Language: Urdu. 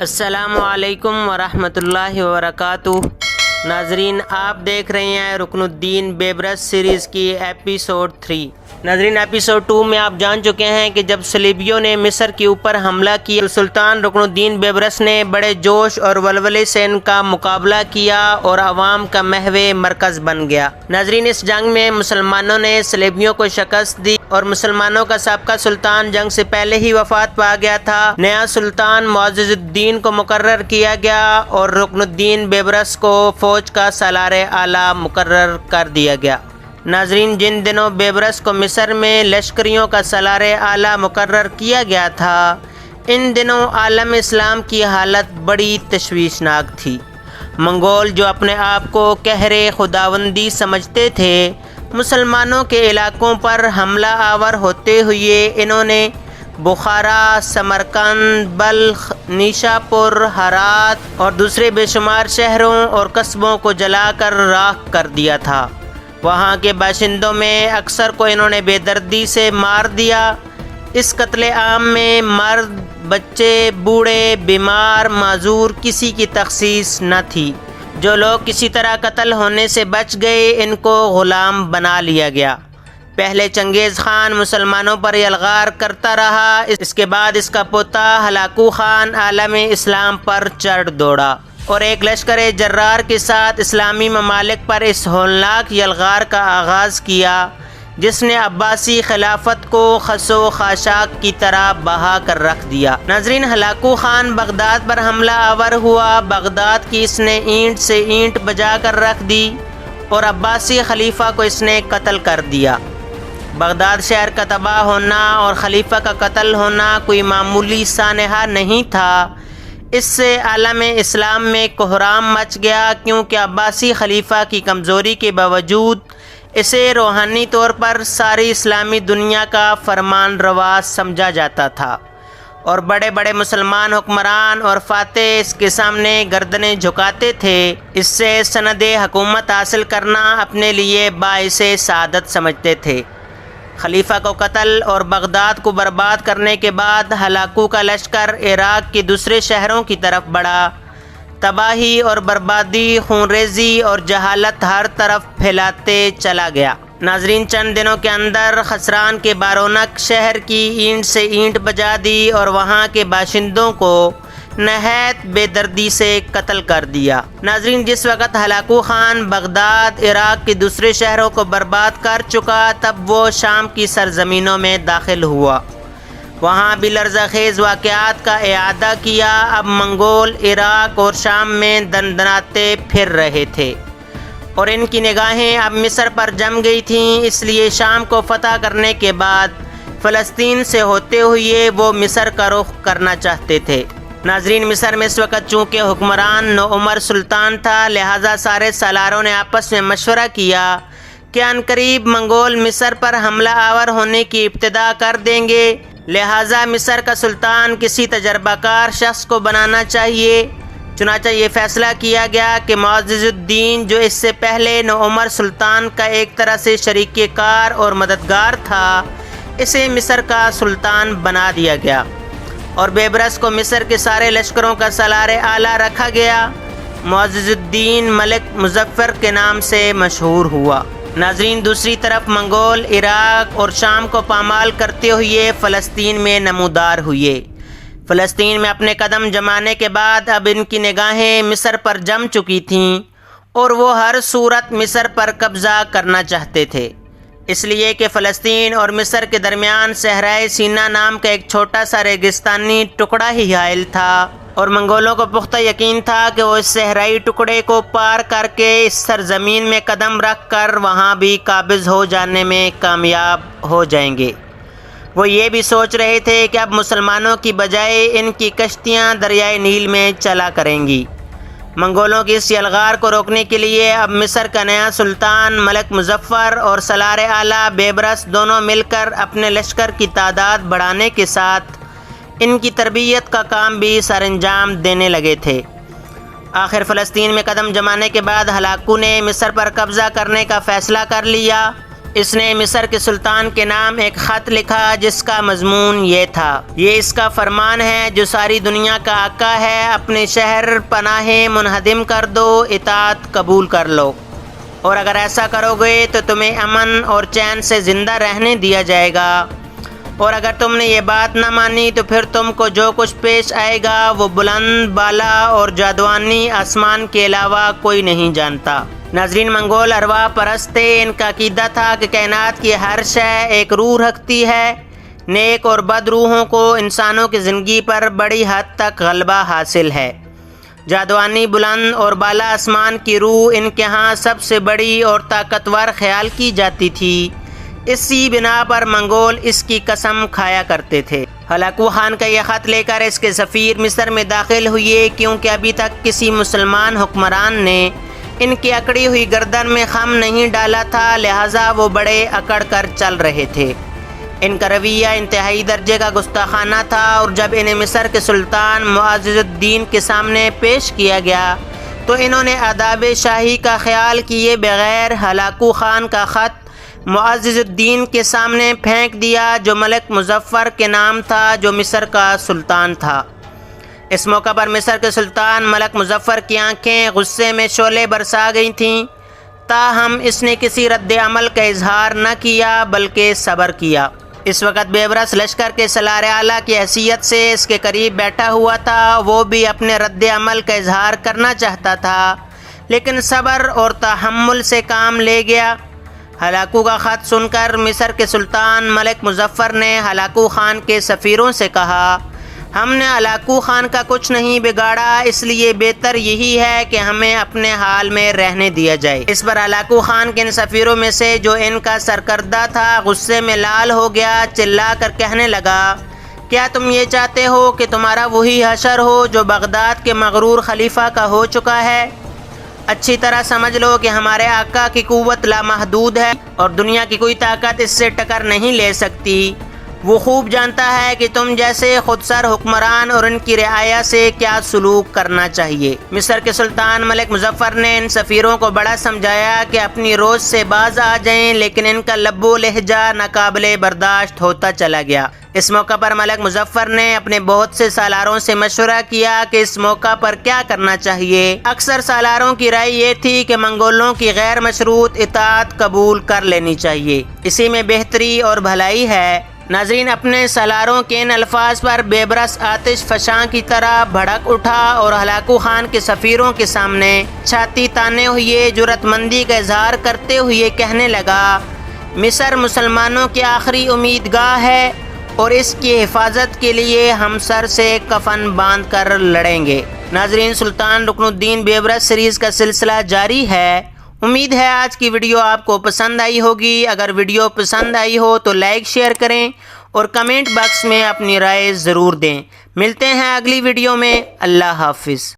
السلام علیکم ورحمۃ اللہ وبرکاتہ۔ ناظرین، آپ دیکھ رہے ہیں رکن الدین بیبرس سیریز کی ایپیسوڈ 3۔ ناظرین، ایپیسوڈ 2 میں آپ جان چکے ہیں کہ جب صلیبیوں نے مصر کے اوپر حملہ کیا، سلطان رکن الدین بیبرس نے بڑے جوش اور ولولے سے ان کا مقابلہ کیا اور عوام کا محو مرکز بن گیا۔ ناظرین، اس جنگ میں مسلمانوں نے صلیبیوں کو شکست دی اور مسلمانوں کا سابقہ سلطان جنگ سے پہلے ہی وفات پا گیا تھا۔ نیا سلطان معزز الدین کو مقرر کیا گیا اور رکن الدین بیبرس کو فوج کا سالار اعلیٰ مقرر کر دیا گیا۔ ناظرین، جن دنوں بیبرس کو مصر میں لشکریوں کا سالار اعلیٰ مقرر کیا گیا تھا، ان دنوں عالم اسلام کی حالت بڑی تشویشناک تھی۔ منگول، جو اپنے آپ کو قہر خداوندی سمجھتے تھے، مسلمانوں کے علاقوں پر حملہ آور ہوتے ہوئے انہوں نے بخارا، سمرقند، بلخ، نیشاپور، ہرات اور دوسرے بے شمار شہروں اور قصبوں کو جلا کر راکھ کر دیا تھا۔ وہاں کے باشندوں میں اکثر کو انہوں نے بے دردی سے مار دیا۔ اس قتل عام میں مرد، بچے، بوڑھے، بیمار، معذور کسی کی تخصیص نہ تھی۔ جو لوگ کسی طرح قتل ہونے سے بچ گئے، ان کو غلام بنا لیا گیا۔ پہلے چنگیز خان مسلمانوں پر یلغار کرتا رہا، اس کے بعد اس کا پوتا ہلاکو خان عالم اسلام پر چڑھ دوڑا اور ایک لشکر جرار کے ساتھ اسلامی ممالک پر اس ہولناک یلغار کا آغاز کیا، جس نے عباسی خلافت کو خس و خاشاک کی طرح بہا کر رکھ دیا۔ ناظرین، ہلاکو خان بغداد پر حملہ آور ہوا۔ بغداد کی اس نے اینٹ سے اینٹ بجا کر رکھ دی اور عباسی خلیفہ کو اس نے قتل کر دیا۔ بغداد شہر کا تباہ ہونا اور خلیفہ کا قتل ہونا کوئی معمولی سانحہ نہیں تھا۔ اس سے عالم اسلام میں کوہرام مچ گیا، کیونکہ عباسی خلیفہ کی کمزوری کے باوجود اسے روحانی طور پر ساری اسلامی دنیا کا فرمان روا سمجھا جاتا تھا اور بڑے بڑے مسلمان حکمران اور فاتح اس کے سامنے گردنیں جھکاتے تھے۔ اس سے سند حکومت حاصل کرنا اپنے لیے باعث سعادت سمجھتے تھے۔ خلیفہ کو قتل اور بغداد کو برباد کرنے کے بعد ہلاکو کا لشکر عراق کے دوسرے شہروں کی طرف بڑھا۔ تباہی اور بربادی، خون ریزی اور جہالت ہر طرف پھیلاتے چلا گیا۔ ناظرین، چند دنوں کے اندر خسران کے بارونق شہر کی اینٹ سے اینٹ بجا دی اور وہاں کے باشندوں کو نہایت بے دردی سے قتل کر دیا۔ ناظرین، جس وقت ہلاکو خان بغداد، عراق کے دوسرے شہروں کو برباد کر چکا، تب وہ شام کی سرزمینوں میں داخل ہوا۔ وہاں بھی لرزہ خیز واقعات کا اعادہ کیا۔ اب منگول عراق اور شام میں دندناتے پھر رہے تھے اور ان کی نگاہیں اب مصر پر جم گئی تھیں، اس لیے شام کو فتح کرنے کے بعد فلسطین سے ہوتے ہوئے وہ مصر کا رخ کرنا چاہتے تھے۔ ناظرین، مصر میں اس وقت چونکہ حکمران نوعمر سلطان تھا، لہٰذا سارے سالاروں نے آپس میں مشورہ کیا کہ عنقریب منگول مصر پر حملہ آور ہونے کی ابتدا کر دیں گے، لہٰذا مصر کا سلطان کسی تجربہ کار شخص کو بنانا چاہیے۔ چنانچہ یہ فیصلہ کیا گیا کہ معزز الدین، جو اس سے پہلے نوعمر سلطان کا ایک طرح سے شریک کار اور مددگار تھا، اسے مصر کا سلطان بنا دیا گیا اور بیبرس کو مصر کے سارے لشکروں کا سالار اعلیٰ رکھا گیا۔ معزز الدین ملک مظفر کے نام سے مشہور ہوا۔ ناظرین، دوسری طرف منگول عراق اور شام کو پامال کرتے ہوئے فلسطین میں نمودار ہوئے۔ فلسطین میں اپنے قدم جمانے کے بعد اب ان کی نگاہیں مصر پر جم چکی تھیں اور وہ ہر صورت مصر پر قبضہ کرنا چاہتے تھے، اس لیے کہ فلسطین اور مصر کے درمیان صحرائے سینا نام کا ایک چھوٹا سا ریگستانی ٹکڑا ہی حائل تھا اور منگولوں کو پختہ یقین تھا کہ وہ اس صحرائی ٹکڑے کو پار کر کے اس سرزمین میں قدم رکھ کر وہاں بھی قابض ہو جانے میں کامیاب ہو جائیں گے۔ وہ یہ بھی سوچ رہے تھے کہ اب مسلمانوں کی بجائے ان کی کشتیاں دریائے نیل میں چلا کریں گی۔ منگولوں کی اس یلغار کو روکنے کے لیے اب مصر کا نیا سلطان ملک مظفر اور سالار اعلیٰ بیبرس دونوں مل کر اپنے لشکر کی تعداد بڑھانے کے ساتھ ان کی تربیت کا کام بھی سر انجام دینے لگے تھے۔ آخر فلسطین میں قدم جمانے کے بعد ہلاکو نے مصر پر قبضہ کرنے کا فیصلہ کر لیا اس نے مصر کے سلطان کے نام ایک خط لکھا جس کا مضمون یہ تھا: یہ اس کا فرمان ہے جو ساری دنیا کا آقا ہے، اپنے شہر پناہ منہدم کر دو، اطاعت قبول کر لو، اور اگر ایسا کرو گے تو تمہیں امن اور چین سے زندہ رہنے دیا جائے گا، اور اگر تم نے یہ بات نہ مانی تو پھر تم کو جو کچھ پیش آئے گا وہ بلند بالا اور جادوانی آسمان کے علاوہ کوئی نہیں جانتا۔ ناظرین، منگول ارواح پرست تھے۔ ان کا عقیدہ تھا کہ کائنات کی ہر شے ایک روح رکھتی ہے۔ نیک اور بد روحوں کو انسانوں کی زندگی پر بڑی حد تک غلبہ حاصل ہے۔ جادوانی بلند اور بالا آسمان کی روح ان کے ہاں سب سے بڑی اور طاقتور خیال کی جاتی تھی۔ اسی بنا پر منگول اس کی قسم کھایا کرتے تھے۔ ہلاکو خان کا یہ خط لے کر اس کے سفیر مصر میں داخل ہوئے، کیونکہ ابھی تک کسی مسلمان حکمران نے ان کی اکڑی ہوئی گردن میں خم نہیں ڈالا تھا، لہٰذا وہ بڑے اکڑ کر چل رہے تھے۔ ان کا رویہ انتہائی درجے کا گستاخانہ تھا، اور جب انہیں مصر کے سلطان معزز الدین کے سامنے پیش کیا گیا تو انہوں نے آداب شاہی کا خیال کیے بغیر ہلاکو خان کا خط معزز الدین کے سامنے پھینک دیا، جو ملک مظفر کے نام تھا، جو مصر کا سلطان تھا۔ اس موقع پر مصر کے سلطان ملک مظفر کی آنکھیں غصے میں شعلے برسا گئی تھیں، تاہم اس نے کسی رد عمل کا اظہار نہ کیا بلکہ صبر کیا۔ اس وقت بیبرس لشکر کے سالار اعلیٰ کی حیثیت سے اس کے قریب بیٹھا ہوا تھا۔ وہ بھی اپنے رد عمل کا اظہار کرنا چاہتا تھا، لیکن صبر اور تحمل سے کام لے گیا۔ ہلاکو کا خط سن کر مصر کے سلطان ملک مظفر نے ہلاکو خان کے سفیروں سے کہا: ہم نے ہلاکو خان کا کچھ نہیں بگاڑا، اس لیے بہتر یہی ہے کہ ہمیں اپنے حال میں رہنے دیا جائے۔ اس پر ہلاکو خان کے ان سفیروں میں سے جو ان کا سرکردہ تھا غصے میں لال ہو گیا، چلا کر کہنے لگا: کیا تم یہ چاہتے ہو کہ تمہارا وہی حشر ہو جو بغداد کے مغرور خلیفہ کا ہو چکا ہے؟ اچھی طرح سمجھ لو کہ ہمارے آقا کی قوت لامحدود ہے اور دنیا کی کوئی طاقت اس سے ٹکر نہیں لے سکتی۔ وہ خوب جانتا ہے کہ تم جیسے خود سر حکمران اور ان کی رعایا سے کیا سلوک کرنا چاہیے۔ مصر کے سلطان ملک مظفر نے ان سفیروں کو بڑا سمجھایا کہ اپنی روز سے باز آ جائیں، لیکن ان کا لب و لہجہ ناقابل برداشت ہوتا چلا گیا۔ اس موقع پر ملک مظفر نے اپنے بہت سے سالاروں سے مشورہ کیا کہ اس موقع پر کیا کرنا چاہیے۔ اکثر سالاروں کی رائے یہ تھی کہ منگولوں کی غیر مشروط اطاعت قبول کر لینی چاہیے، اسی میں بہتری اور بھلائی ہے۔ ناظرین، اپنے سالاروں کے ان الفاظ پر بیبرس آتش فشاں کی طرح بھڑک اٹھا اور ہلاکو خان کے سفیروں کے سامنے چھاتی تانے ہوئے جرأت مندی کا اظہار کرتے ہوئے کہنے لگا: مصر مسلمانوں کی آخری امیدگاہ ہے اور اس کی حفاظت کے لیے ہم سر سے کفن باندھ کر لڑیں گے۔ ناظرین، سلطان رکن الدین بیبرس سیریز کا سلسلہ جاری ہے۔ امید ہے آج کی ویڈیو آپ کو پسند آئی ہوگی۔ اگر ویڈیو پسند آئی ہو تو لائک شیئر کریں اور کمنٹ باکس میں اپنی رائے ضرور دیں۔ ملتے ہیں اگلی ویڈیو میں۔ اللہ حافظ۔